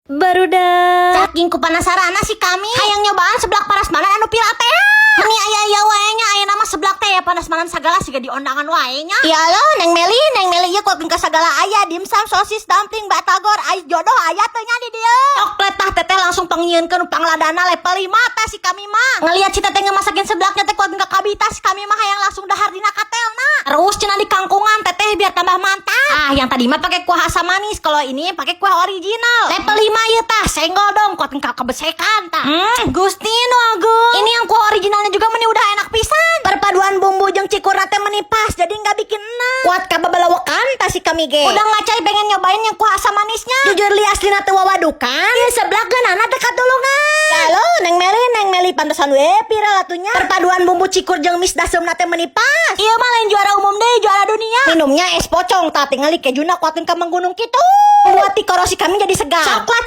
Barudak. Saking ku penasaran si kami hayang nyobaan seblak parasmanan anu pira teh. Meni aya wae nya aya nama seblak teh ya parasmanan sagala siga di ondangan wae nya. Iya lo Neng Meli ieu kok ka sagala aya dimsum, sosis, dumpling, batagor, ais jodoh aya teh nya di dieu. Coklat tah teteh langsung pangyieunkeun pangladana level 5 tah si kami mah. Ngaliat si teteh ngemasakin seblaknya teh kuat ka kabita si kami mah hayang langsung dahar dina katelna. Terus cenah di kangkungan teteh biar tambah mantap. Ah yang tadi mah pakai kuah asam manis, kalau ini pakai kuah original. Level 5 ieu tah senggol dong kuat ka kebesekan tah. Gusti nu agung. Ini yang kuah originalnya juga meni udah enak pisan. Perpaduan bumbu jeung cikurna teh meni pas jadi enggak bikin enak. Kuat ka babalawakan tah si kami ge. Udah ngacai pengen nyobain yang kuah asam manisnya. Jujur li aslina teu wawadukan. Ieu seblak geunana teh katulungan. Halo Neng Meli pantesan we pira latunya. Perpaduan bumbu cikur jeung mis daseumna teh meni pas. Ieu mah lain juara umum deui, juara dunia. Minumnya es pocong tah tingali kejuna kuatin ka manggunung kitu. Buat ti korosi kami jadi segar. Coklat